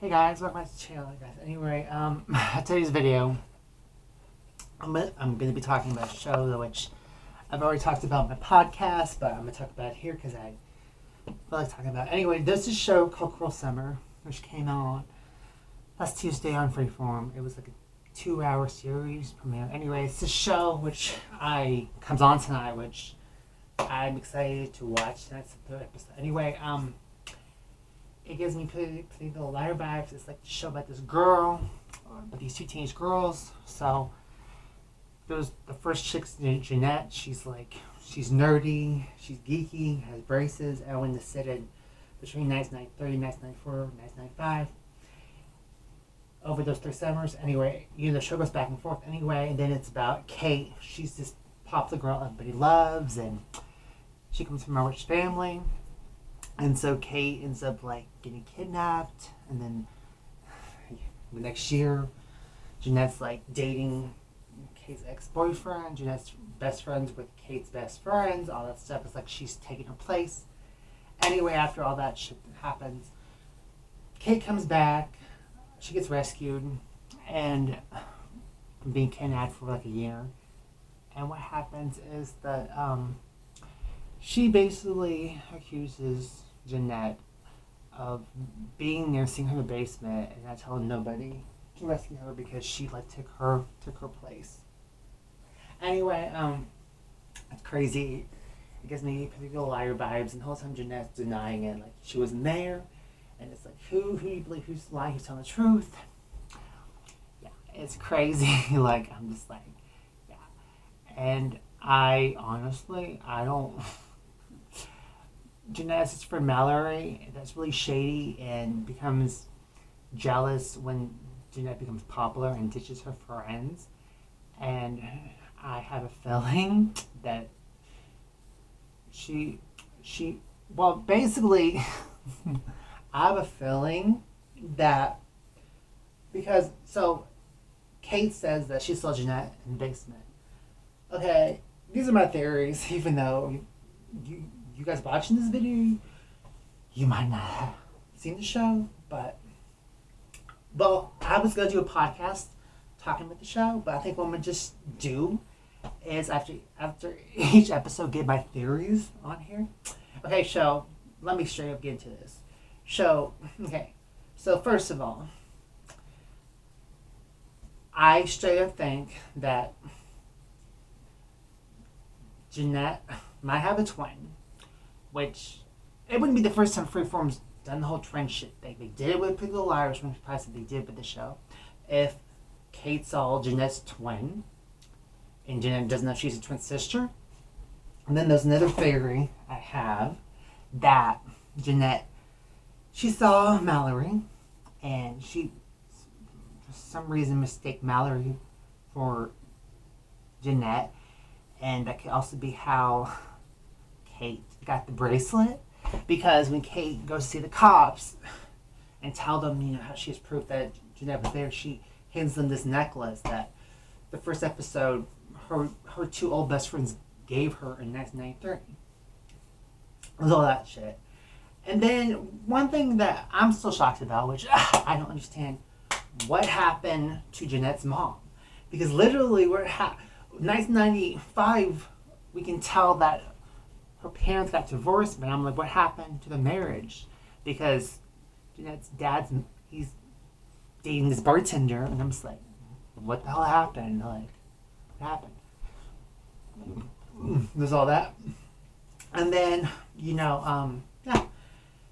Hey guys, welcome back to the channel, guys. Anyway, today's video, I'm gonna be talking about a show which I've already talked about in my podcast, but I'm gonna talk about it here because I feel like talking about it. Anyway, there's a show called Cruel Summer, which came out last Tuesday on Freeform. It was like a 2-hour series premiere. Anyway, it's a show which comes on tonight, which I'm excited to watch. That's the third episode. Anyway, it gives me pretty little lighter vibes. It's like a show about this girl, about these two teenage girls. So there's the first chick's Jeanette. She's nerdy, she's geeky, has braces, and when to sit in between nights 9:30, nights 9:4, nights 9:5. Over those 3 summers. Anyway, the show goes back and forth anyway, and then it's about Kate. She's this popular girl everybody loves, and she comes from a rich family. And so Kate ends up getting kidnapped, and then the next year, Jeanette's dating Kate's ex-boyfriend. Jeanette's best friends with Kate's best friends. All that stuff. It's like she's taking her place. Anyway, after all that shit happens, Kate comes back. She gets rescued, and being kidnapped for a year. And what happens is that she basically accuses Jeanette of being there, seeing her in the basement, and not telling nobody to rescue her because she took her place. Anyway, it's crazy. It gives me particular liar vibes, and the whole time Jeanette's denying it, she wasn't there, and it's who do you believe, who's lying, who's telling the truth? Yeah, it's crazy. I'm just yeah, and I don't. Jeanette's his friend Mallory, that's really shady and becomes jealous when Jeanette becomes popular and ditches her friends. And I have a feeling that basically, I have a feeling that Kate says that she saw Jeanette in the basement. Okay, these are my theories, even though you guys watching this video, you might not have seen the show, but I was gonna do a podcast talking about the show, but I think what I'm gonna just do is after each episode get my theories on here. Okay, so let me straight up get into this. So first of all, I straight up think that Jeanette might have a twin. Which, it wouldn't be the first time Freeform's done the whole twin shit thing. They did it with Pretty Little Liars, when surprised that they did with the show. If Kate saw Jeanette's twin, and Jeanette doesn't know she's a twin sister, and then there's another theory I have, that Jeanette, she saw Mallory, and she, for some reason, mistake Mallory for Jeanette, and that could also be how Kate got the bracelet, because when Kate goes to see the cops and tell them, how she has proof that Jeanette was there, she hands them this necklace that the first episode her two old best friends gave her in 1993. It was all that shit. And then one thing that I'm still shocked about, which I don't understand, what happened to Jeanette's mom? Because literally, 1995, we can tell that her parents got divorced, but I'm what happened to the marriage? Because Jeanette's he's dating this bartender, and I'm just what the hell happened? What happened? There's all that. And then,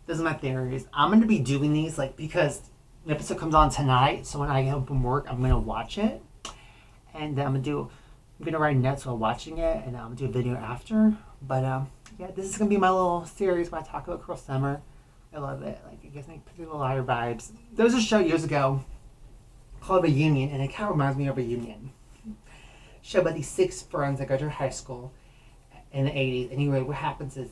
those are my theories. I'm going to be doing these, because the episode comes on tonight, so when I get home from work, I'm going to watch it. And I'm going to write notes while watching it, and I'm going to do a video after. But, this is going to be my little series where I talk about Cruel Summer. I love it. It gives me pretty little liar vibes. There was a show years ago called Reunion, and it kind of reminds me of Reunion. Show about these 6 friends that go to high school in the 80s. Anyway, what happens is,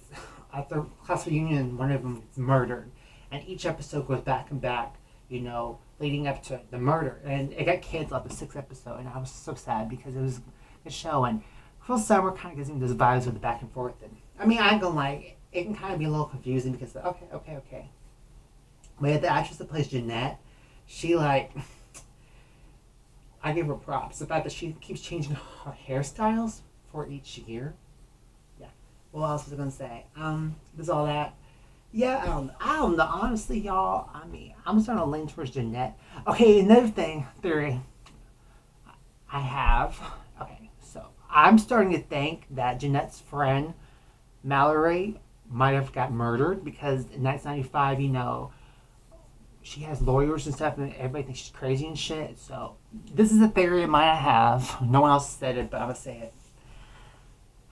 at their class reunion, one of them is murdered. And each episode goes back and back, leading up to the murder. And it got canceled after the 6th episode, and I was so sad because it was a show, and Cruel Summer kind of gives me those vibes with the back and forth. And I ain't gonna lie, it can kind of be a little confusing because, okay. But the actress that plays Jeanette, she like, I give her props. The fact that she keeps changing her hairstyles for each year. Yeah. What else was I gonna say? There's all that. Yeah, I don't know. Honestly, y'all, I mean, I'm starting to lean towards Jeanette. Okay, another theory I have. Okay, so I'm starting to think that Jeanette's friend, Mallory, might have got murdered because in 1995, she has lawyers and stuff, and everybody thinks she's crazy and shit. So this is a theory of mine I have. No one else said it, but I'm gonna say it.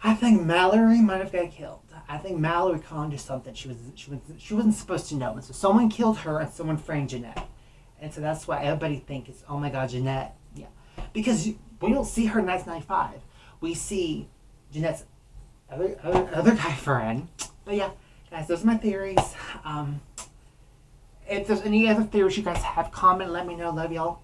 I think Mallory might have got killed. I think Mallory conned something she wasn't supposed to know. And so someone killed her and someone framed Jeanette. And so that's why everybody thinks, oh my God, Jeanette. Yeah. Because we don't see her in 1995. We see Jeanette's other guy friend. But yeah, guys, those are my theories. If there's any other theories you guys have, comment, let me know. Love y'all.